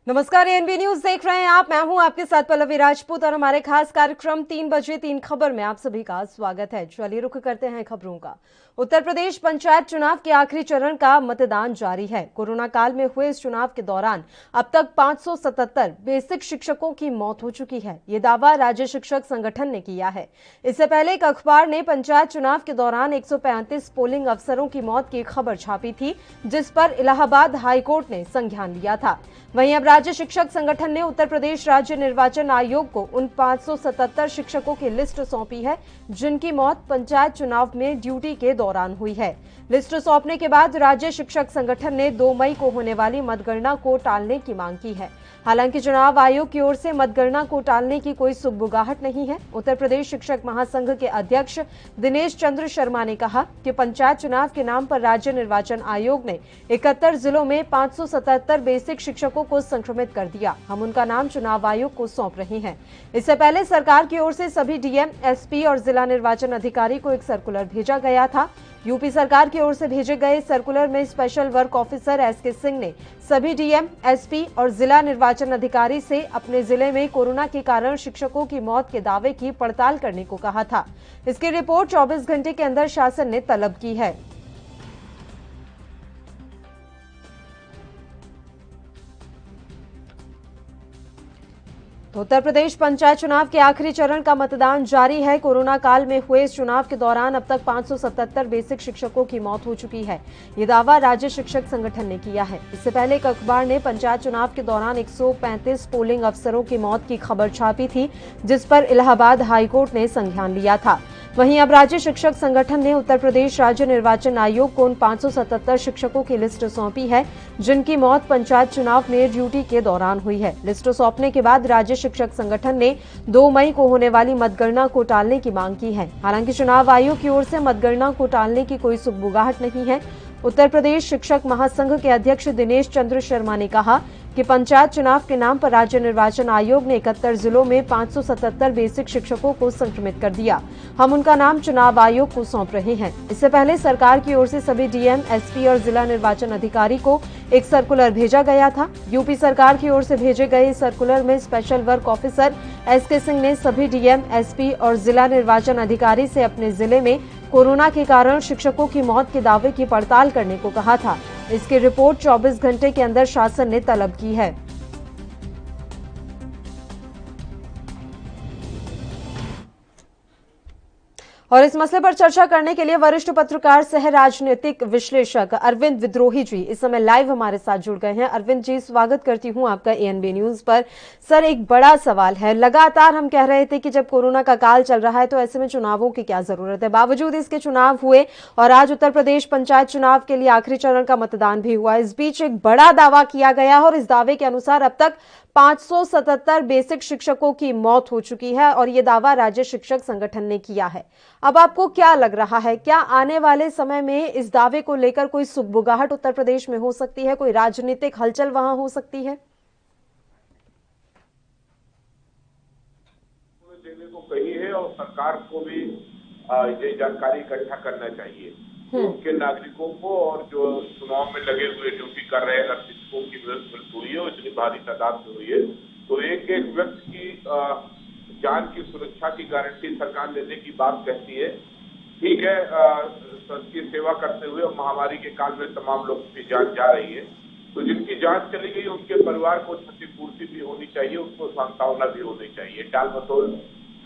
नमस्कार, ANB news देख रहे हैं आप। मैं हूं आपके साथ पल्लवी राजपूत और हमारे खास कार्यक्रम 3 बजे 3 खबर में आप सभी का स्वागत है। चलिए रुख करते हैं खबरों का। उत्तर प्रदेश पंचायत चुनाव के आखिरी चरण का मतदान जारी है। कोरोना काल में हुए इस चुनाव के दौरान अब तक 577 बेसिक शिक्षकों की मौत हो चुकी है। ये दावा राज्य शिक्षक संगठन ने किया है। इससे पहले एक अखबार ने पंचायत चुनाव के दौरान 135 पोलिंग अफसरों की मौत की खबर छापी थी, जिस पर इलाहाबाद हाईकोर्ट ने संज्ञान लिया था। वहीं अब राज्य शिक्षक संगठन ने उत्तर प्रदेश राज्य निर्वाचन आयोग को उन 577 शिक्षकों की लिस्ट सौंपी है, जिनकी मौत पंचायत चुनाव में ड्यूटी के दौरान हुई है। लिस्ट सौंपने के बाद राज्य शिक्षक संगठन ने 2 मई को होने वाली मतगणना को टालने की मांग की है। हालांकि चुनाव आयोग की ओर से मतगणना को टालने की कोई सुगबुगाहट नहीं है। उत्तर प्रदेश शिक्षक महासंघ के अध्यक्ष दिनेश चंद्र शर्मा ने कहा कि पंचायत चुनाव के नाम पर राज्य निर्वाचन आयोग ने 71 जिलों में 577 बेसिक शिक्षकों को संक्रमित कर दिया। हम उनका नाम चुनाव आयोग को सौंप रहे हैं। इससे पहले सरकार की ओर से सभी डीएम, एसपी और जिला निर्वाचन अधिकारी को एक सर्कुलर भेजा गया था। यूपी सरकार की ओर से भेजे गए सर्कुलर में special work officer SK Singh ने सभी डीएम, एसपी और जिला निर्वाचन अधिकारी से अपने जिले में कोरोना के कारण शिक्षकों की मौत के दावे की पड़ताल करने को कहा था। इसकी रिपोर्ट 24 घंटे के अंदर शासन ने तलब की है। तो उत्तर प्रदेश पंचायत चुनाव के आखिरी चरण का मतदान जारी है। कोरोना काल में हुए इस चुनाव के दौरान अब तक 577 बेसिक शिक्षकों की मौत हो चुकी है। ये दावा राज्य शिक्षक संगठन ने किया है। इससे पहले एक अखबार ने पंचायत चुनाव के दौरान 135 पोलिंग अफसरों की मौत की खबर छापी थी, जिस पर इलाहाबाद हाईकोर्ट ने संज्ञान लिया था। वहीं अब राज्य शिक्षक संगठन ने उत्तर प्रदेश राज्य निर्वाचन आयोग को उन 577 शिक्षकों की लिस्ट सौंपी है, जिनकी मौत पंचायत चुनाव में ड्यूटी के दौरान हुई है। लिस्ट सौंपने के बाद राज्य शिक्षक संगठन ने 2 मई को होने वाली मतगणना को टालने की मांग की है। हालांकि चुनाव आयोग की ओर से मतगणना को टालने की कोई सुगबुगाहट नहीं है। उत्तर प्रदेश शिक्षक महासंघ के अध्यक्ष दिनेश चंद्र शर्मा ने कहा कि पंचायत चुनाव के नाम पर राज्य निर्वाचन आयोग ने 71 जिलों में 577 बेसिक शिक्षकों को संक्रमित कर दिया। हम उनका नाम चुनाव आयोग को सौंप रहे हैं। इससे पहले सरकार की ओर से सभी डीएम, एसपी और जिला निर्वाचन अधिकारी को एक सर्कुलर भेजा गया था। यूपी सरकार की ओर से भेजे गए सर्कुलर में special work officer SK Singh ने सभी डीएम, एसपी और जिला निर्वाचन अधिकारी से अपने जिले में कोरोना के कारण शिक्षकों की मौत के दावे की पड़ताल करने को कहा था। इसकी रिपोर्ट 24 घंटे के अंदर शासन ने तलब की है। और इस मसले पर चर्चा करने के लिए वरिष्ठ पत्रकार सह राजनीतिक विश्लेषक अरविंद विद्रोही जी इस समय लाइव हमारे साथ जुड़ गए हैं। अरविंद जी, स्वागत करती हूं आपका एएनबी न्यूज पर। सर, एक बड़ा सवाल है। लगातार हम कह रहे थे कि जब कोरोना का काल चल रहा है तो ऐसे में चुनावों की क्या जरूरत है। बावजूद इसके चुनाव हुए और आज उत्तर प्रदेश पंचायत चुनाव के लिए आखिरी चरण का मतदान भी हुआ। इस बीच एक बड़ा दावा किया गया और इस दावे के अनुसार अब तक 577 बेसिक शिक्षकों की मौत हो चुकी है और यह दावा राज्य शिक्षक संगठन ने किया है। अब आपको क्या लग रहा है, क्या आने वाले समय में इस दावे को लेकर कोई सुगबुगाहट उत्तर प्रदेश में हो सकती है, कोई राजनीतिक हलचल वहां हो सकती है? देने को कही है और सरकार को भी ये जानकारी इकट्ठा करना चाहिए उनके नागरिकों को, और जो चुनाव में लगे हुए ड्यूटी कर रहे अगर शिक्षकों की मृत्यु हुई है, इतनी भारी तादाद में हुई है, तो एक एक व्यक्ति की जान की सुरक्षा की गारंटी सरकार लेने की बात कहती है। ठीक है, सबकी सेवा करते हुए महामारी के काल में तमाम लोगों की जान जा रही है, तो जिनकी जान चली गई उनके परिवार को क्षतिपूर्ति भी होनी चाहिए, उनको सांत्वना भी होनी चाहिए, टाल मटोल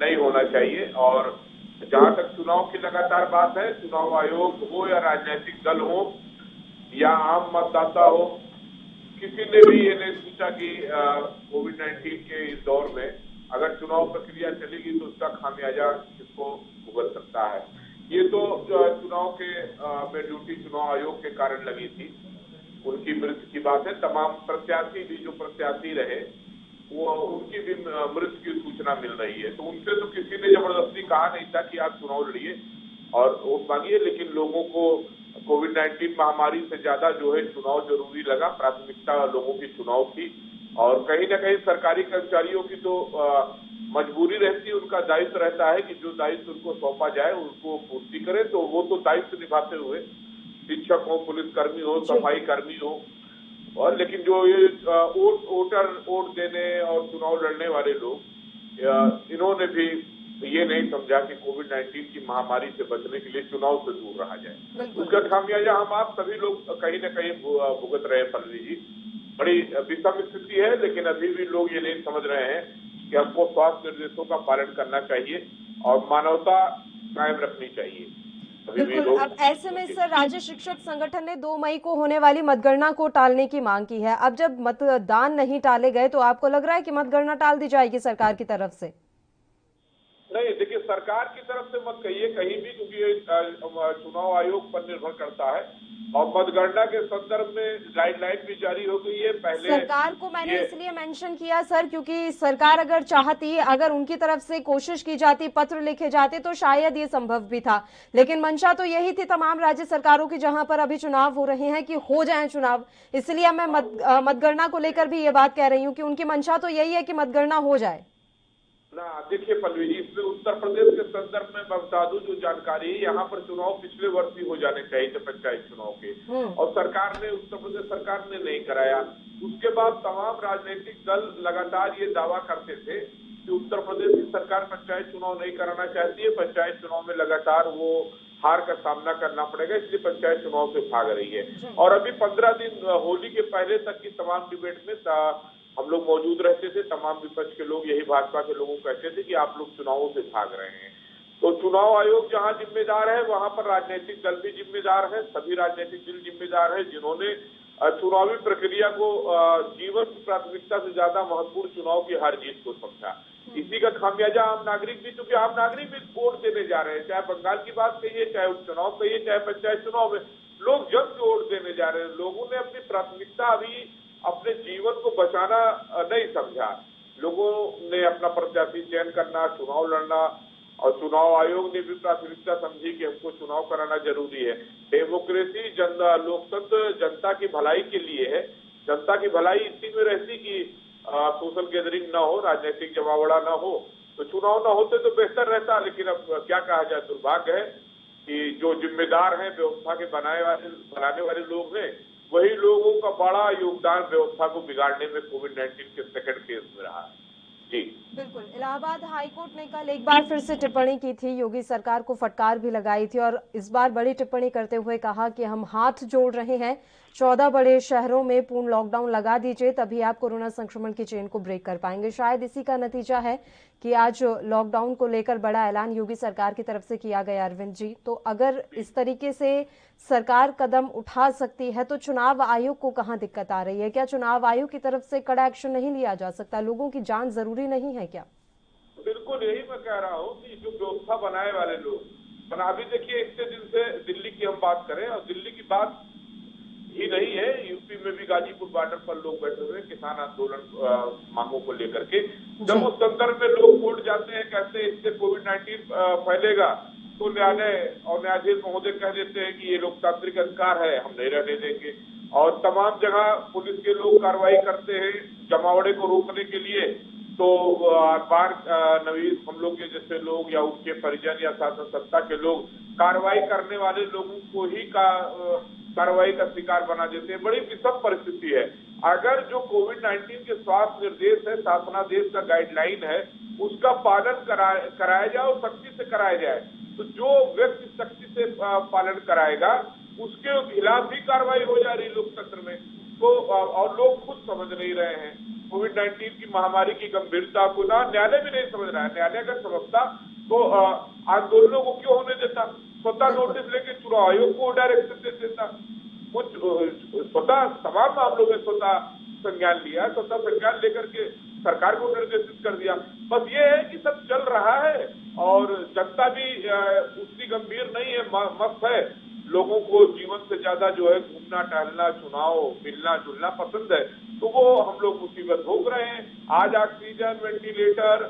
नहीं होना चाहिए। और जहां तक चुनाव की लगातार बात है, चुनाव आयोग हो या राजनीतिक दल हो या आम मतदाता हो, किसी ने भी ये नहीं सोचा कि कोविड-19 के इस दौर में अगर चुनाव प्रक्रिया चलेगी तो उसका खामियाजा किसको भुगत सकता है। ये तो चुनाव के में ड्यूटी चुनाव आयोग के कारण लगी थी, उनकी मृत्यु की बात है। तमाम प्रत्याशी भी जो प्रत्याशी रहे वो उनकी भी मृत्यु की सूचना मिल रही है, तो उनसे तो किसी ने जबरदस्ती कहा नहीं था कि आप चुनाव लड़िए और वोट मांगिए, लेकिन लोगों को कोविड-19 महामारी से ज्यादा जो है चुनाव जरूरी लगा, प्राथमिकता लोगों की चुनाव थी। और कहीं ना कहीं सरकारी कर्मचारियों की तो मजबूरी रहती है, उनका दायित्व रहता है कि जो दायित्व उनको सौंपा जाए उनको पूर्ति करें, तो वो तो दायित्व निभाते हुए शिक्षक हो, पुलिसकर्मी हो, सफाई कर्मी हो, और लेकिन जो ये वोट देने और चुनाव लड़ने वाले लोग, इन्होंने भी ये नहीं समझा कि कोविड-19 की महामारी से बचने के लिए चुनाव से दूर रहा जाए। उसका खामियाजा हम आप सभी लोग कहीं न कहीं भुगत रहे हैं। पल्लवी जी, बड़ी विषम स्थिति है, लेकिन अभी भी लोग ये नहीं समझ रहे हैं कि हमको स्वास्थ्य निर्देशों का पालन करना चाहिए और मानवता कायम रखनी चाहिए। बिल्कुल। अब ऐसे में सर, राज्य शिक्षक संगठन ने 2 मई को होने वाली मतगणना को टालने की मांग की है। अब जब मतदान नहीं टाले गए तो आपको लग रहा है कि मतगणना टाल दी जाएगी सरकार की तरफ से? नहीं, देखिए, सरकार की तरफ से मत कहिए कहीं भी, क्योंकि चुनाव आयोग पर निर्भर करता है और मतगणना के संदर्भ में गाइडलाइन भी जारी हो गई है। पहले सरकार को मैंने इसलिए मेंशन किया सर, क्योंकि सरकार अगर चाहती, अगर उनकी तरफ से कोशिश की जाती, पत्र लिखे जाते, तो शायद ये संभव भी था। लेकिन मंशा तो यही थी तमाम राज्य सरकारों की, जहां पर अभी चुनाव हो रहे हैं, कि हो जाए चुनाव। इसलिए मैं मतगणना को लेकर भी ये बात कह रही हूँ कि उनकी मंशा तो यही है कि मतगणना हो जाए ना। देखिए पल्लवी जी, इसमें उत्तर प्रदेश के संदर्भ में मैं बता दूं जो जानकारी, यहाँ पर चुनाव पिछले वर्ष ही हो जाने चाहिए थे, पंचायत चुनाव के, और सरकार ने, उत्तर प्रदेश सरकार ने नहीं कराया। उसके बाद तमाम राजनीतिक दल लगातार ये दावा करते थे कि उत्तर प्रदेश की सरकार पंचायत चुनाव नहीं कराना चाहती है, पंचायत चुनाव में लगातार वो हार का सामना करना पड़ेगा, इसलिए पंचायत चुनाव से भाग रही है। और अभी 15 दिन होली के पहले तक की तमाम डिबेट में हम लोग मौजूद रहते थे। तमाम विपक्ष के लोग, यही भाजपा के लोगों को कहते थे कि आप लोग चुनावों से भाग रहे हैं। तो चुनाव आयोग जहां जिम्मेदार है, वहां पर राजनीतिक दल भी जिम्मेदार है। सभी राजनीतिक दल जिम्मेदार है जिन्होंने चुनावी प्रक्रिया को जीवन की प्राथमिकता से ज्यादा महत्वपूर्ण चुनाव की हार जीत को समझा। इसी का खामियाजा आम नागरिक भी, क्योंकि आम नागरिक भी वोट देने जा रहे हैं, चाहे बंगाल की बात कहिए, चाहे उपचुनाव कहिए, चाहे पंचायत चुनाव में, लोग जम के वोट देने जा रहे हैं। लोगों ने अपनी प्राथमिकता अभी अपने जीवन को बचाना नहीं समझा। लोगों ने अपना प्रत्याशी चयन करना, चुनाव लड़ना, और चुनाव आयोग ने भी प्राथमिकता समझी कि हमको चुनाव कराना जरूरी है। डेमोक्रेसी, लोकतंत्र जनता की भलाई के लिए है। जनता की भलाई इसी में रहती कि सोशल गैदरिंग ना हो, राजनीतिक जमावड़ा ना हो, तो चुनाव ना होते तो बेहतर रहता। लेकिन अब क्या कहा जाए, दुर्भाग्य है कि जो जिम्मेदार हैं, व्यवस्था के बनाने वाले लोग हैं, वही लोगों का बड़ा योगदान व्यवस्था को बिगाड़ने में कोविड-19 के सेकंड फेज में रहा। जी बिल्कुल। इलाहाबाद हाईकोर्ट ने कल एक बार फिर से टिप्पणी की थी, योगी सरकार को फटकार भी लगाई थी, और इस बार बड़ी टिप्पणी करते हुए कहा कि हम हाथ जोड़ रहे हैं, 14 बड़े शहरों में पूर्ण लॉकडाउन लगा दीजिए, तभी आप कोरोना संक्रमण की चेन को ब्रेक कर पाएंगे। शायद इसी का नतीजा है कि आज लॉकडाउन को लेकर बड़ा ऐलान योगी सरकार की तरफ से किया गया। अरविंद जी, तो अगर इस तरीके से सरकार कदम उठा सकती है तो चुनाव आयोग को कहां दिक्कत आ रही है? क्या चुनाव आयोग की तरफ से कड़ा एक्शन नहीं लिया जा सकता? लोगों की जान जरूरी नहीं है क्या? बिल्कुल, यही मैं कह रहा हूँ कि जो व्यवस्था बनाने वाले लोग बना, अभी देखिए, इतने दिन से दिल्ली की हम बात करें, और दिल्ली की बात ही नहीं है, यूपी में भी गाजीपुर बॉर्डर पर लोग बैठे हुए किसान आंदोलन मांगों को लेकर के। जब उस संदर्भ में लोग कोर्ट जाते हैं, कहते हैं इससे कोविड-19 फैलेगा, तो न्यायालय और न्यायाधीश महोदय कह देते हैं कि ये लोकतांत्रिक अधिकार है, हम नहीं रहने देंगे। और तमाम जगह पुलिस के लोग कार्रवाई करते हैं जमावड़े को रोकने के लिए। तो अखबार नवीस, हम लोग के जैसे लोग या उनके परिजन या शासन सत्ता के लोग कार्रवाई करने वाले लोगों को ही कार्रवाई का शिकार बना देते हैं। बड़ी विषम परिस्थिति है। अगर जो कोविड-19 के स्वास्थ्य निर्देश है, शासनादेश का गाइडलाइन है, उसका पालन कराया जाए और सख्ती से कराया जाए, तो जो व्यक्ति सख्ती से पालन कराएगा उसके खिलाफ भी कार्रवाई हो जा रही लोकतंत्र में। तो और लोग खुद समझ नहीं रहे हैं कोविड-19 की महामारी की गंभीरता को। ना न्यायालय भी नहीं समझ रहा है। न्यायालय अगर समझता तो आंदोलनों को क्यों होने देता? स्वतः नोटिस लेके चुनाव आयोग को डायरेक्शन दे देता। कुछ स्वतः तमाम मामलों में स्वतः संज्ञान लिया, स्वतः संज्ञान लेकर के सरकार को निर्देशित कर दिया। बस ये है कि सब चल रहा है और जनता भी उतनी गंभीर नहीं है, मस्त है। लोगों को जीवन से ज्यादा जो है घूमना टहलना, चुनाव, मिलना जुलना पसंद है, तो वो हम लोग मुसीबत भोग रहे हैं। आज ऑक्सीजन, वेंटिलेटर,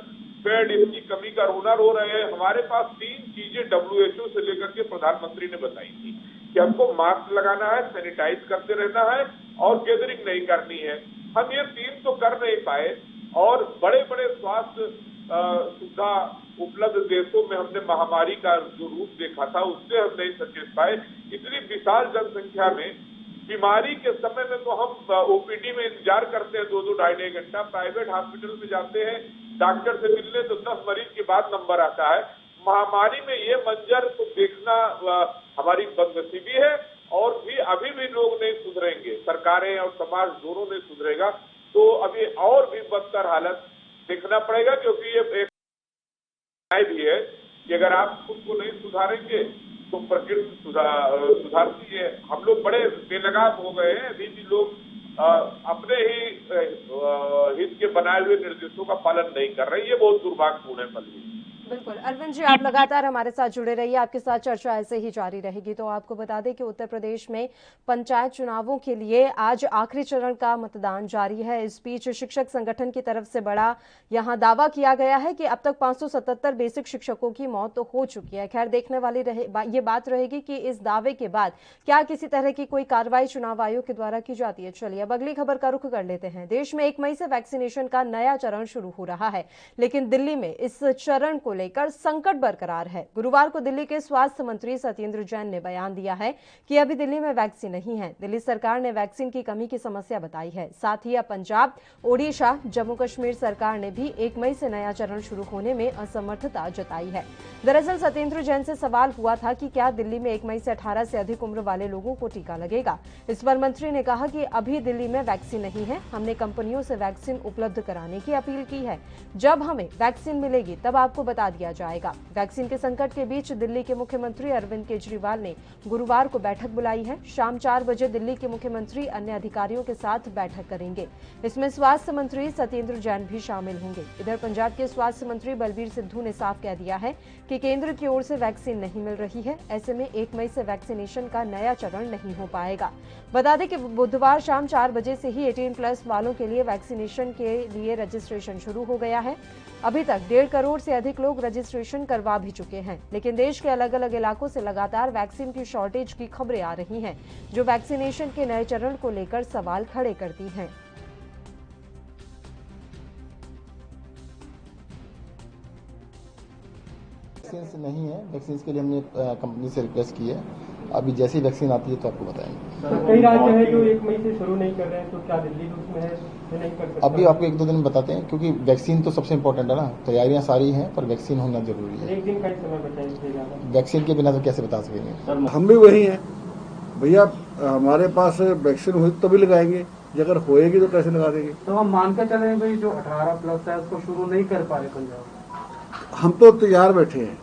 बेड, इसकी कमी का रोना रो रहे हैं। हमारे पास 3 चीजें WHO से लेकर के प्रधानमंत्री ने बताई थी कि हमको मास्क लगाना है, सैनिटाइज करते रहना है और गैदरिंग नहीं करनी है। हम ये 3 तो कर नहीं पाए, और बड़े बड़े स्वास्थ्य सुविधा उपलब्ध देशों में हमने महामारी का जो रूप देखा था उससे हम नहीं सचेत पाए। इतनी विशाल जनसंख्या में बीमारी के समय में तो हम ओपीडी में इंतजार करते हैं 2-2 ढाई घंटा, प्राइवेट हॉस्पिटल में जाते हैं डॉक्टर से मिलने तो 10 मरीज के बाद नंबर आता है। महामारी में ये मंजर तो देखना हमारी बदनसीबी है और भी अभी भी लोग नहीं सुधरेंगे, सरकारें और समाज दोनों नहीं सुधरेगा तो अभी और भी बदतर हालत देखना पड़ेगा, क्योंकि ये एक भी है कि अगर आप खुद को नहीं सुधारेंगे तो प्रकृति सुधारती है। हम लोग बड़े बेलगाम हो गए हैं, अभी भी लोग अपने ही हित के बनाए हुए निर्देशों का पालन नहीं कर रहे, ये बहुत दुर्भाग्यपूर्ण है। पल्लवी बिल्कुल, अरविंद जी आप लगातार हमारे साथ जुड़े रहिए, आपके साथ चर्चा ऐसे ही जारी रहेगी। तो आपको बता दें कि उत्तर प्रदेश में पंचायत चुनावों के लिए आज आखिरी चरण का मतदान जारी है। इस बीच शिक्षक संगठन की तरफ से बड़ा यहां दावा किया गया है कि अब तक 577 बेसिक शिक्षकों की मौत तो हो चुकी है। खैर देखने वाली ये बात रहेगी कि इस दावे के बाद क्या किसी तरह की कोई कार्रवाई चुनाव आयोग के द्वारा की जाती है। चलिए अब अगली खबर का रुख कर लेते हैं। देश में 1 मई से वैक्सीनेशन का नया चरण शुरू हो रहा है, लेकिन दिल्ली में इस चरण को लेकर संकट बरकरार है। गुरुवार को दिल्ली के स्वास्थ्य मंत्री सत्येंद्र जैन ने बयान दिया है कि अभी दिल्ली में वैक्सीन नहीं है। दिल्ली सरकार ने वैक्सीन की कमी की समस्या बताई है। साथ ही अब पंजाब, ओडिशा, जम्मू कश्मीर सरकार ने भी 1 मई से नया चरण शुरू होने में असमर्थता जताई है। दरअसल सत्येंद्र जैन से सवाल हुआ था कि क्या दिल्ली में 1 मई से 18 से अधिक उम्र वाले लोगों को टीका लगेगा। इस पर मंत्री ने कहा कि अभी दिल्ली में वैक्सीन नहीं है, हमने कंपनियों से वैक्सीन उपलब्ध कराने की अपील की है। जब हमें वैक्सीन मिलेगी तब आपको बता दिया जाएगा। वैक्सीन के संकट के बीच दिल्ली के मुख्यमंत्री अरविंद केजरीवाल ने गुरुवार को बैठक बुलाई है। शाम 4 बजे दिल्ली के मुख्यमंत्री अन्य अधिकारियों के साथ बैठक करेंगे। इसमें स्वास्थ्य मंत्री सत्येंद्र जैन भी शामिल होंगे। इधर पंजाब के स्वास्थ्य मंत्री बलबीर सिद्धू ने साफ कह दिया है कि केंद्र की ओर से वैक्सीन नहीं मिल रही है, ऐसे में 1 मई से वैक्सीनेशन का नया चरण नहीं हो पाएगा। बता दें कि बुधवार शाम 4 बजे से ही 18+ वालों के लिए वैक्सीनेशन के लिए रजिस्ट्रेशन शुरू हो गया है। अभी तक 1.5 करोड़ से अधिक लोग रजिस्ट्रेशन करवा भी चुके हैं, लेकिन देश के अलग अलग इलाकों से लगातार वैक्सीन की शॉर्टेज की खबरें आ रही हैं, जो वैक्सीनेशन के नए चरण को लेकर सवाल खड़े करती हैं। वैक्सीन नहीं है, वैक्सीन के लिए हमने कंपनी से रिक्वेस्ट की है। अभी जैसे ही वैक्सीन आती है तो आपको बताएंगे। कई राज्य हैं जो 1 मई से शुरू नहीं कर रहे हैं, तो क्या दिल्ली भी उसमें है, नहीं कर सकता? अभी आपको 1-2 दिन में बताते हैं, क्योंकि वैक्सीन तो सबसे इम्पोर्टेंट है ना। तैयारियां सारी हैं पर वैक्सीन होना जरूरी है। 1 दिन का ही समय बताइए। वैक्सीन के बिना तो कैसे बता सकेंगे। हम भी वही हैं भैया, हमारे पास वैक्सीन हुई तो भी लगाएंगे, अगर होएगी तो कैसे लगा देंगे। तो हम मानकर चले भाई जो 18+ है उसको शुरू नहीं कर पा रहे पंजाब। हम तो तैयार बैठे हैं,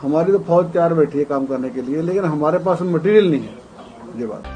हमारी तो फौज तैयार बैठी है काम करने के लिए, लेकिन हमारे पास मटेरियल नहीं है। ये बात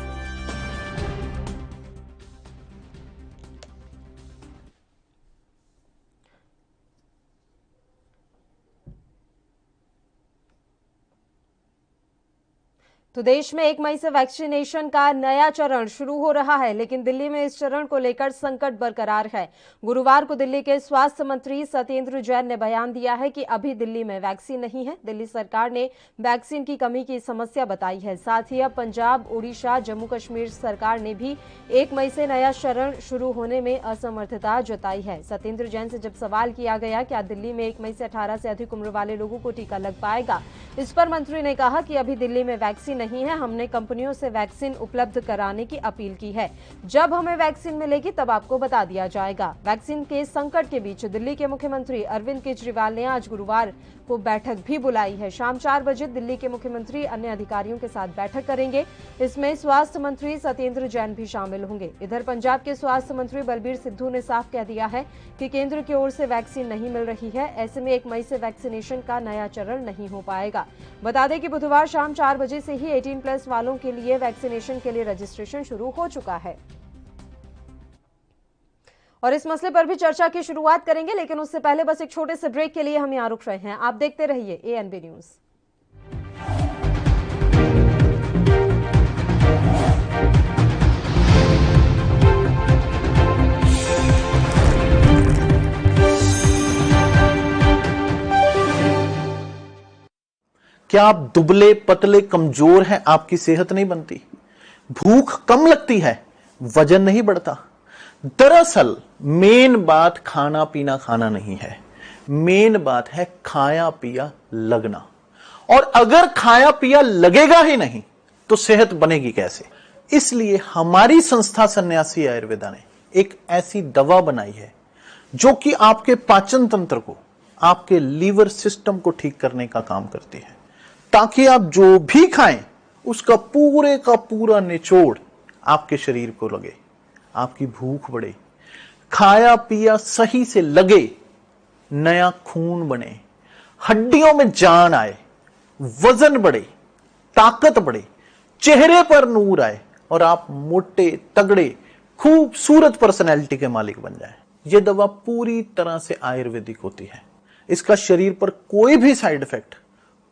तो देश में 1 मई से वैक्सीनेशन का नया चरण शुरू हो रहा है, लेकिन दिल्ली में इस चरण को लेकर संकट बरकरार है। गुरुवार को दिल्ली के स्वास्थ्य मंत्री सत्येंद्र जैन ने बयान दिया है कि अभी दिल्ली में वैक्सीन नहीं है। दिल्ली सरकार ने वैक्सीन की कमी की समस्या बताई है। साथ ही अब पंजाब, ओडिशा, जम्मू कश्मीर सरकार ने भी 1 मई से नया चरण शुरू होने में असमर्थता जताई है। सत्येंद्र जैन से जब सवाल किया गया क्या दिल्ली में 1 मई से 18 से अधिक उम्र वाले लोगों को टीका लग पाएगा, इस पर मंत्री ने कहा कि अभी दिल्ली में वैक्सीन नहीं है, हमने कंपनियों से वैक्सीन उपलब्ध कराने की अपील की है। जब हमें वैक्सीन मिलेगी तब आपको बता दिया जाएगा। वैक्सीन के संकट के बीच दिल्ली के मुख्यमंत्री अरविंद केजरीवाल ने आज गुरुवार को बैठक भी बुलाई है। शाम 4 बजे दिल्ली के मुख्यमंत्री अन्य अधिकारियों के साथ बैठक करेंगे। इसमें स्वास्थ्य मंत्री सत्येंद्र जैन भी शामिल होंगे। इधर पंजाब के स्वास्थ्य मंत्री बलबीर सिद्धू ने साफ कह दिया है कि केंद्र की ओर से वैक्सीन नहीं मिल रही है, ऐसे में 1 मई से वैक्सीनेशन का नया चरण नहीं हो पाएगा। बता दें कि बुधवार शाम 4 बजे से ही 18+ वालों के लिए वैक्सीनेशन के लिए रजिस्ट्रेशन शुरू हो चुका है। और इस मसले पर भी चर्चा की शुरुआत करेंगे, लेकिन उससे पहले बस एक छोटे से ब्रेक के लिए हम यहां रुक रहे हैं। आप देखते रहिए ANB न्यूज। क्या आप दुबले पतले कमजोर हैं, आपकी सेहत नहीं बनती, भूख कम लगती है, वजन नहीं बढ़ता? दरअसल मेन बात खाना पीना खाना नहीं है, मेन बात है खाया पिया लगना। और अगर खाया पिया लगेगा ही नहीं तो सेहत बनेगी कैसे? इसलिए हमारी संस्था सन्यासी आयुर्वेदा ने एक ऐसी दवा बनाई है जो कि आपके पाचन तंत्र को, आपके लीवर सिस्टम को ठीक करने का काम करती है, ताकि आप जो भी खाएं उसका पूरे का पूरा निचोड़ आपके शरीर को लगे, आपकी भूख बढ़े, खाया पिया सही से लगे, नया खून बने, हड्डियों में जान आए, वजन बढ़े, ताकत बढ़े, चेहरे पर नूर आए और आप मोटे तगड़े खूबसूरत पर्सनैलिटी के मालिक बन जाएं। यह दवा पूरी तरह से आयुर्वेदिक होती है। इसका शरीर पर कोई भी साइड इफेक्ट,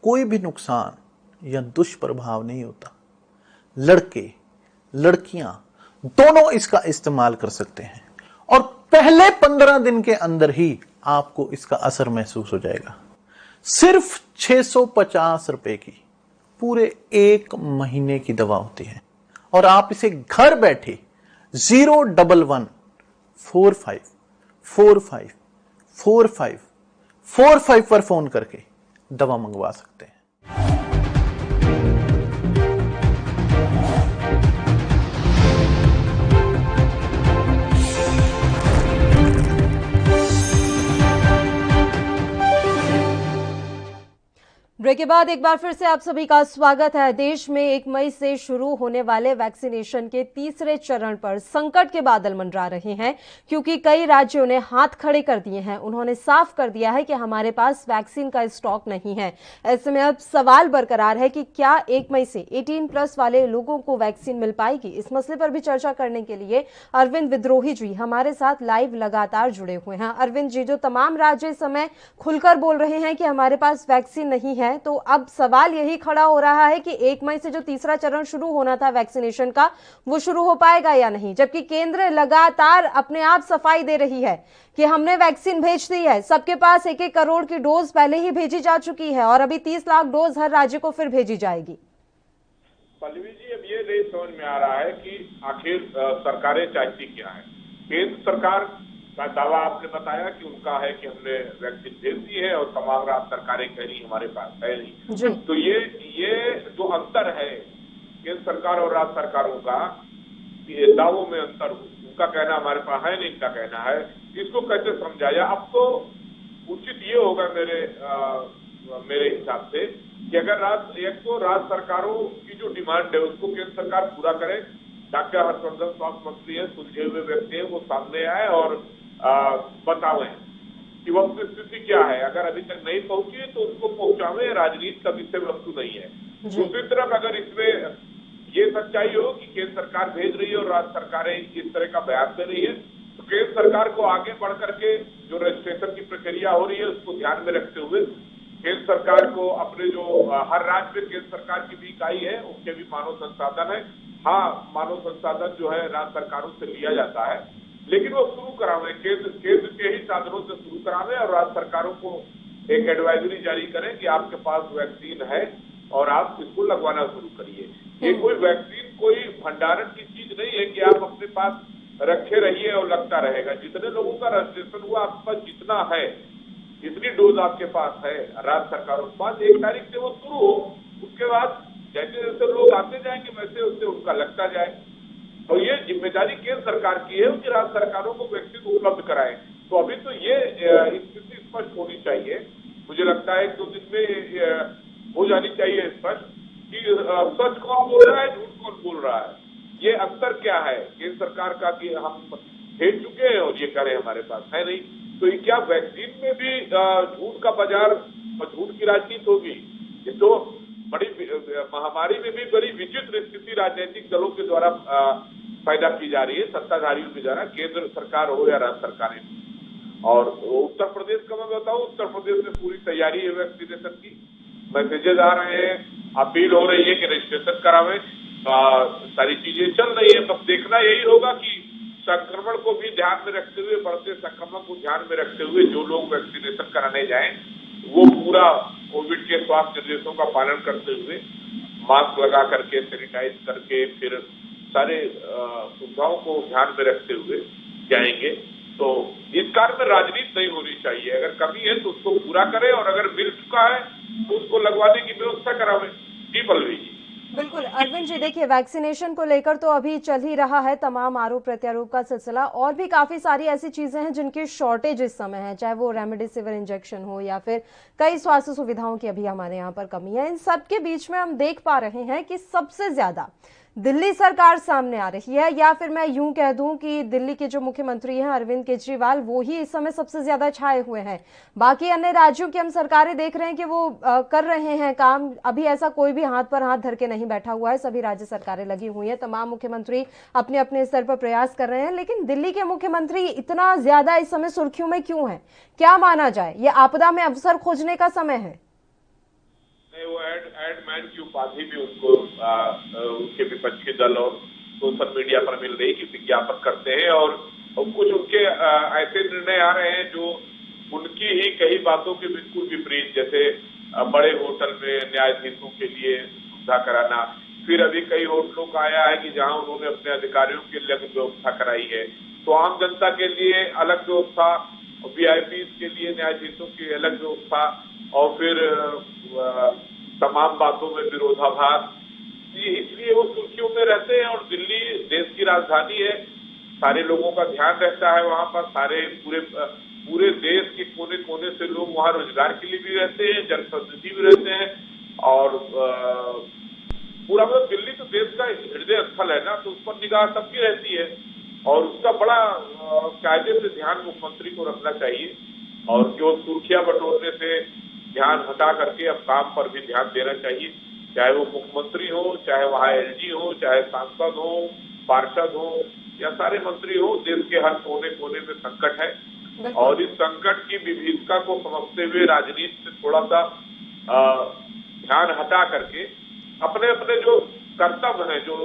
कोई भी नुकसान या दुष्प्रभाव नहीं होता। लड़के लड़कियां दोनों इसका इस्तेमाल कर सकते हैं और पहले 15 दिन के अंदर ही आपको इसका असर महसूस हो जाएगा। सिर्फ 650 रुपए की पूरे 1 महीने की दवा होती है और आप इसे घर बैठे 01145454545 पर फोन करके दवा मंगवा सकते हैं। ब्रेक के बाद एक बार फिर से आप सभी का स्वागत है। देश में 1 मई से शुरू होने वाले वैक्सीनेशन के तीसरे चरण पर संकट के बादल मंडरा रहे हैं, क्योंकि कई राज्यों ने हाथ खड़े कर दिए हैं। उन्होंने साफ कर दिया है कि हमारे पास वैक्सीन का स्टॉक नहीं है। ऐसे में अब सवाल बरकरार है कि क्या 1 मई से 18+ वाले लोगों को वैक्सीन मिल पाएगी। इस मसले पर भी चर्चा करने के लिए अरविंद विद्रोही जी हमारे साथ लाइव लगातार जुड़े हुए हैं। अरविंद जी, जो तमाम राज्य इस समय खुलकर बोल रहे हैं कि हमारे पास वैक्सीन नहीं है, तो अब सवाल यही खड़ा हो रहा है कि 1 मई से जो तीसरा चरण शुरू होना था वैक्सीनेशन का, वो शुरू हो पाएगा या नहीं। जबकि केंद्र लगातार अपने आप सफाई दे रही है कि हमने वैक्सीन भेज दी है, सबके पास 1-1 करोड़ की डोज पहले ही भेजी जा चुकी है और अभी 30 लाख डोज हर राज्य को फिर भेजी जाएगी। पल्लवी जी, अब ये नहीं समझ में आ रहा है कि आखिर सरकारें चाहती क्या है। केंद्र सरकार का दावा आपने बताया कि उनका है कि हमने वैक्सीन भेज दी है और तमाम राज्य सरकारें कह रही हमारे पास है नहीं। तो ये जो अंतर है केंद्र सरकार और राज्य सरकारों का, दावों में अंतर, उनका कहना हमारे पास है नहीं, इनका कहना है, इसको कैसे समझाया। अब तो उचित ये होगा मेरे हिसाब से कि अगर राज्य सरकारों की जो डिमांड है उसको केंद्र सरकार पूरा करे। डॉक्टर हर्षवर्धन स्वास्थ्य मंत्री है, सुलझे हुए व्यक्ति है, वो सामने आए और बतावें कि वस्तु स्थिति क्या है। अगर अभी तक नहीं पहुंची तो उसको पहुंचावे। राजनीति का विषय वस्तु नहीं है। दूसरी तरफ अगर इसमें ये सच्चाई हो कि केंद्र सरकार भेज रही है और राज्य सरकारें इस तरह का बयान दे रही है, तो केंद्र सरकार को आगे बढ़ करके जो रजिस्ट्रेशन की प्रक्रिया हो रही है उसको ध्यान में रखते हुए केंद्र सरकार को अपने जो हर राज्य में केंद्र सरकार की भी इकाई है, उनके भी मानव संसाधन है। हाँ, मानव संसाधन जो है राज्य सरकारों से लिया जाता है, लेकिन वो शुरू करावे, केंद्र के ही साधनों से शुरू करावे और राज्य सरकारों को एक एडवाइजरी जारी करें कि आपके पास वैक्सीन है और आप इसको लगवाना शुरू करिए। ये कोई वैक्सीन कोई भंडारण की चीज नहीं है कि आप अपने पास रखे रहिए और लगता रहेगा। जितने लोगों का रजिस्ट्रेशन हुआ आपके पास जितना है, जितनी डोज आपके पास है राज्य सरकारों के पास, 1 तारीख से वो शुरू हो। उसके बाद जैसे जैसे लोग आते जाएंगे वैसे वैसे उनका लगता जाए। और ये जिम्मेदारी केंद्र सरकार की है कि राज्य सरकारों को वैक्सीन उपलब्ध कराएं। तो अभी तो ये स्थिति स्पष्ट होनी चाहिए। मुझे लगता है 1-2 दिन में हो जानी चाहिए स्पष्ट कि सच कौन बोल रहा है, झूठ कौन बोल रहा है। ये अंतर क्या है केंद्र सरकार का कि हम भेज चुके हैं और ये कह रहे हैं हमारे पास है नहीं। तो ये क्या वैक्सीन में भी झूठ का बाजार और झूठ की राजनीति होगी? ये तो बड़ी महामारी में भी बड़ी विचित्र स्थिति राजनीतिक दलों के द्वारा पैदा की जा रही है, सत्ताधारियों के द्वारा, केंद्र सरकार हो या राज्य सरकारें। और उत्तर प्रदेश का मैं बताऊं, उत्तर प्रदेश में पूरी तैयारी है वैक्सीनेशन की। मैसेजेस आ रहे हैं, अपील हो रही है कि रजिस्ट्रेशन करावें, सारी चीजें चल रही है। बस देखना यही होगा कि संक्रमण को भी ध्यान में रखते हुए, बढ़ते संक्रमण को ध्यान में रखते हुए जो लोग वैक्सीनेशन कराने जाएं वो पूरा कोविड के स्वास्थ्य निर्देशों का पालन करते हुए, मास्क लगा करके, सैनिटाइज करके, फिर सारे सुविधाओं को ध्यान में रखते हुए जाएंगे। तो इस कार्य में राजनीति नहीं होनी चाहिए। अगर कमी है तो उसको पूरा करें और अगर मिल चुका है तो उसको लगवाने की व्यवस्था करावें। जी पल्लवी जी। बिल्कुल अरविंद जी, देखिए वैक्सीनेशन को लेकर तो अभी चल ही रहा है तमाम आरोप प्रत्यारोप का सिलसिला, और भी काफी सारी ऐसी चीजें हैं जिनकी शॉर्टेज इस समय है, चाहे वो रेमडेसिविर इंजेक्शन हो या फिर कई स्वास्थ्य सुविधाओं की अभी हमारे यहाँ पर कमी है। इन सब के बीच में हम देख पा रहे हैं कि सबसे ज्यादा दिल्ली सरकार सामने आ रही है, या फिर मैं यूं कह दूं कि दिल्ली के जो मुख्यमंत्री हैं अरविंद केजरीवाल, वो ही इस समय सबसे ज्यादा छाए हुए हैं। बाकी अन्य राज्यों की हम सरकारें देख रहे हैं कि वो कर रहे हैं काम, अभी ऐसा कोई भी हाथ पर हाथ धर के नहीं बैठा हुआ है, सभी राज्य सरकारें लगी हुई हैं, तमाम मुख्यमंत्री अपने अपने स्तर पर प्रयास कर रहे हैं। लेकिन दिल्ली के मुख्यमंत्री इतना ज्यादा इस समय सुर्खियों में क्यों है? क्या माना जाए, ये आपदा में अवसर खोजने का समय है? वो एडमैन की उपाधि भी उनको उनके विपक्षी दल और सोशल मीडिया पर मिल रही कि विज्ञापन करते हैं, और कुछ उनके ऐसे निर्णय आ रहे हैं जो उनकी ही कई बातों के बिल्कुल विपरीत, जैसे बड़े होटल में न्यायाधीशों के लिए सुविधा कराना। फिर अभी कई होटलों का आया है कि जहां उन्होंने अपने अधिकारियों के लिए अलग व्यवस्था कराई है, तो आम जनता के लिए अलग व्यवस्था, वीआईपी के लिए न्यायाधीशों की अलग व्यवस्था, और फिर तमाम बातों में विरोधाभास। इसलिए वो सुर्खियों में रहते हैं, और दिल्ली देश की राजधानी है, सारे लोगों का ध्यान रहता है वहां पर, सारे पूरे देश के कोने कोने से लोग वहां रोजगार के लिए भी रहते हैं, जनप्रतिनिधि भी रहते हैं, और पूरा मतलब दिल्ली तो देश का हृदय स्थल है ना, तो उस पर निगाह सबकी रहती है, और उसका बड़ा कायदे से ध्यान मुख्यमंत्री को रखना चाहिए, और जो सुर्खियां बटोरने से ध्यान हटा करके अब काम पर भी ध्यान देना चाहिए, चाहे वो मुख्यमंत्री हो, चाहे वहाँ एलजी हो, चाहे सांसद हो, पार्षद हो, या सारे मंत्री हो। देश के हर कोने कोने में संकट है, और इस संकट की विभीषिका को समझते हुए राजनीति से थोड़ा सा ध्यान हटा करके अपने अपने जो कर्तव्य है, जो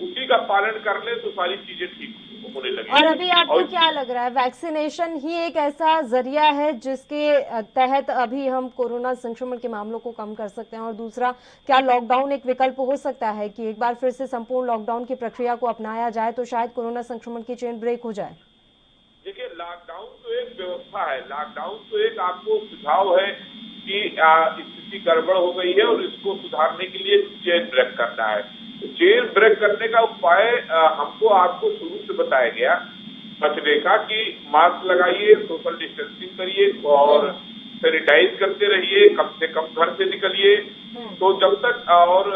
उसी का पालन कर ले, तो सारी चीजें ठीक होने लगी। और अभी आपको क्या लग रहा है, वैक्सीनेशन ही एक ऐसा जरिया है जिसके तहत अभी हम कोरोना संक्रमण के मामलों को कम कर सकते हैं? और दूसरा, क्या लॉकडाउन एक विकल्प हो सकता है कि एक बार फिर से संपूर्ण लॉकडाउन की प्रक्रिया को अपनाया जाए तो शायद कोरोना संक्रमण की चेन ब्रेक हो जाए? देखिए, लॉकडाउन तो एक व्यवस्था है, लॉकडाउन तो एक आपको सुझाव है कि स्थिति गड़बड़ हो गई है और इसको सुधारने के लिए चेन ब्रेक करना है। चेन ब्रेक करने का उपाय हमको आपको शुरू से बताया गया बचने का, कि मास्क लगाइए, सोशल डिस्टेंसिंग करिए, और सैनिटाइज करते रहिए, कम से कम घर से निकलिए। तो जब तक, और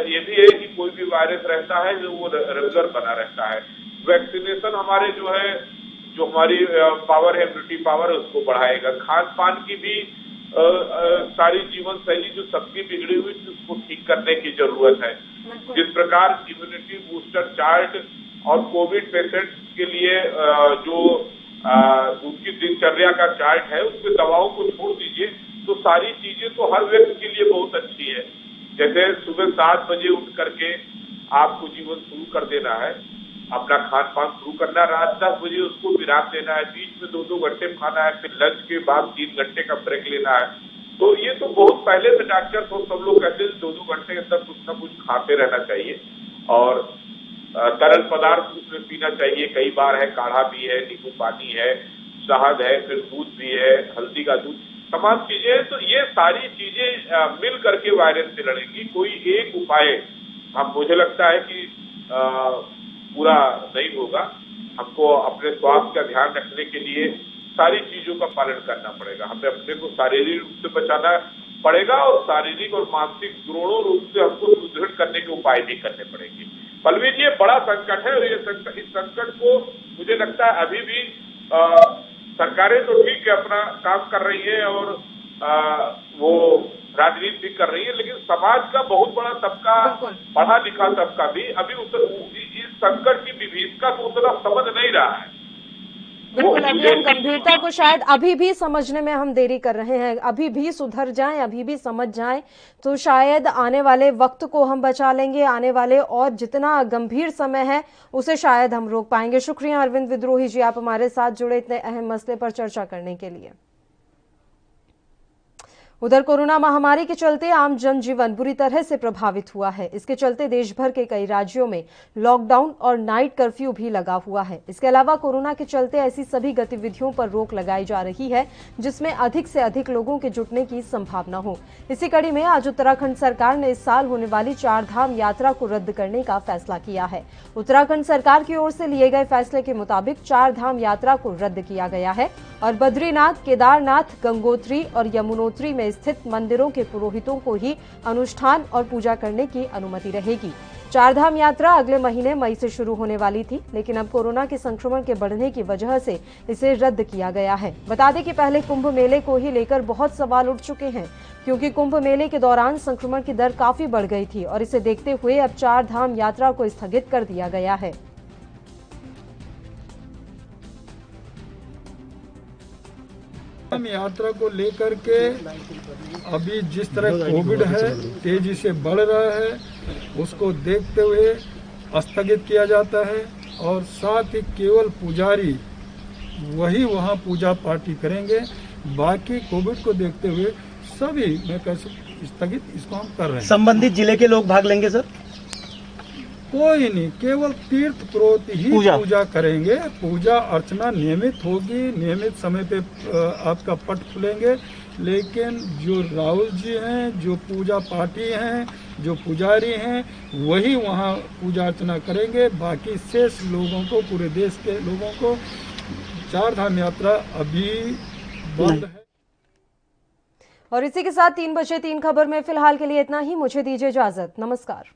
ये भी है कि कोई भी वायरस रहता है जो वो रेगुलर बना रहता है। वैक्सीनेशन हमारे जो हमारी पावर है, इम्यूनिटी पावर, उसको बढ़ाएगा। खान पान की भी सारी जीवन शैली जो सबकी बिगड़ी हुई थी उसको ठीक करने की जरूरत है। जिस प्रकार इम्यूनिटी बूस्टर चार्ट और कोविड पेशेंट्स के लिए जो उनकी दिनचर्या का चार्ट है, उसमें दवाओं को छोड़ दीजिए, तो सारी चीजें तो हर व्यक्ति के लिए बहुत अच्छी है। जैसे सुबह 7 बजे उठ करके आपको जीवन शुरू कर देना है, अपना खान पान शुरू करना, रात 10 बजे उसको विराम देना है, बीच में 2-2 घंटे खाना है, फिर लंच के बाद 3 घंटे का ब्रेक लेना है। तो ये तो बहुत पहले से डॉक्टर तो सब लोग कहते हैं 2-2 घंटे के अंदर कुछ ना कुछ खाते रहना चाहिए, और तरल पदार्थ उसमें पीना चाहिए। कई बार है, काढ़ा भी है, नींबू पानी है, शहद है, फिर दूध भी है, हल्दी का दूध, तमाम चीजें। तो ये सारी चीजें मिल करके वायरस से लड़ेंगी। कोई एक उपाय मुझे लगता है कि पूरा नहीं होगा। हमको अपने स्वास्थ्य का ध्यान रखने के लिए सारी चीजों का पालन करना पड़ेगा। हमें अपने को शारीरिक रूप से बचाना पड़ेगा, और शारीरिक और मानसिक दोनों रूप से हमको सुदृढ़ करने के उपाय भी करने पड़ेंगे। बलवीर जी, ये बड़ा संकट है, और ये इस संकट को मुझे लगता है अभी भी सरकारें तो ठीक है अपना काम कर रही है, और वो राजनीति भी कर रही है, लेकिन समाज का बहुत बड़ा तबका, पढ़ा लिखा तबका भी अभी इस संकट की विभीषिका को उतना समझ नहीं रहा है। बिल्कुल, अभी हम गंभीरता को शायद अभी भी समझने में हम देरी कर रहे हैं। अभी भी सुधर जाएं, अभी भी समझ जाएं, तो शायद आने वाले वक्त को हम बचा लेंगे। आने वाले और जितना गंभीर समय है उसे शायद हम रोक पाएंगे। शुक्रिया अरविंद विद्रोही जी, आप हमारे साथ जुड़े इतने अहम मसले पर चर्चा करने के लिए। उधर कोरोना महामारी के चलते आम जनजीवन बुरी तरह से प्रभावित हुआ है। इसके चलते देश भर के कई राज्यों में लॉकडाउन और नाइट कर्फ्यू भी लगा हुआ है। इसके अलावा कोरोना के चलते ऐसी सभी गतिविधियों पर रोक लगाई जा रही है जिसमें अधिक से अधिक लोगों के जुटने की संभावना हो। इसी कड़ी में आज उत्तराखंड सरकार ने इस साल होने वाली 4 धाम यात्रा को रद्द करने का फैसला किया है। उत्तराखंड सरकार की ओर से लिए गए फैसले के मुताबिक 4 धाम यात्रा को रद्द किया गया है और बद्रीनाथ, केदारनाथ, गंगोत्री और यमुनोत्री में स्थित मंदिरों के पुरोहितों को ही अनुष्ठान और पूजा करने की अनुमति रहेगी। 4 धाम यात्रा अगले महीने मई से शुरू होने वाली थी, लेकिन अब कोरोना के संक्रमण के बढ़ने की वजह से इसे रद्द किया गया है। बता दें कि पहले कुंभ मेले को ही लेकर बहुत सवाल उठ चुके हैं, क्योंकि कुंभ मेले के दौरान संक्रमण की दर काफी बढ़ गई थी और इसे देखते हुए अब 4 धाम यात्रा को स्थगित कर दिया गया है। हम यात्रा को लेकर के अभी जिस तरह कोविड है तेजी से बढ़ रहा है, उसको देखते हुए स्थगित किया जाता है और साथ ही केवल पुजारी वही वहाँ पूजा पाठी करेंगे। बाकी कोविड को देखते हुए सभी मैं कह स्थगित इसको हम कर रहे हैं। संबंधित जिले के लोग भाग लेंगे सर? कोई नहीं, केवल तीर्थ पुरोहित ही पूजा करेंगे। पूजा अर्चना नियमित होगी, नियमित समय पे आपका पट खुलेंगे। लेकिन जो राहुल जी हैं, जो पूजा पाठी हैं, जो पुजारी हैं, वही वहाँ पूजा अर्चना करेंगे। बाकी शेष लोगों को, पूरे देश के लोगों को 4 धाम यात्रा अभी बंद है। और इसी के साथ 3 बजे 3 खबर में फिलहाल के लिए इतना ही। मुझे दीजिए इजाजत। नमस्कार।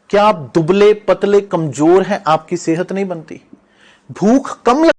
क्या आप दुबले पतले कमजोर हैं? आपकी सेहत नहीं बनती? भूख कम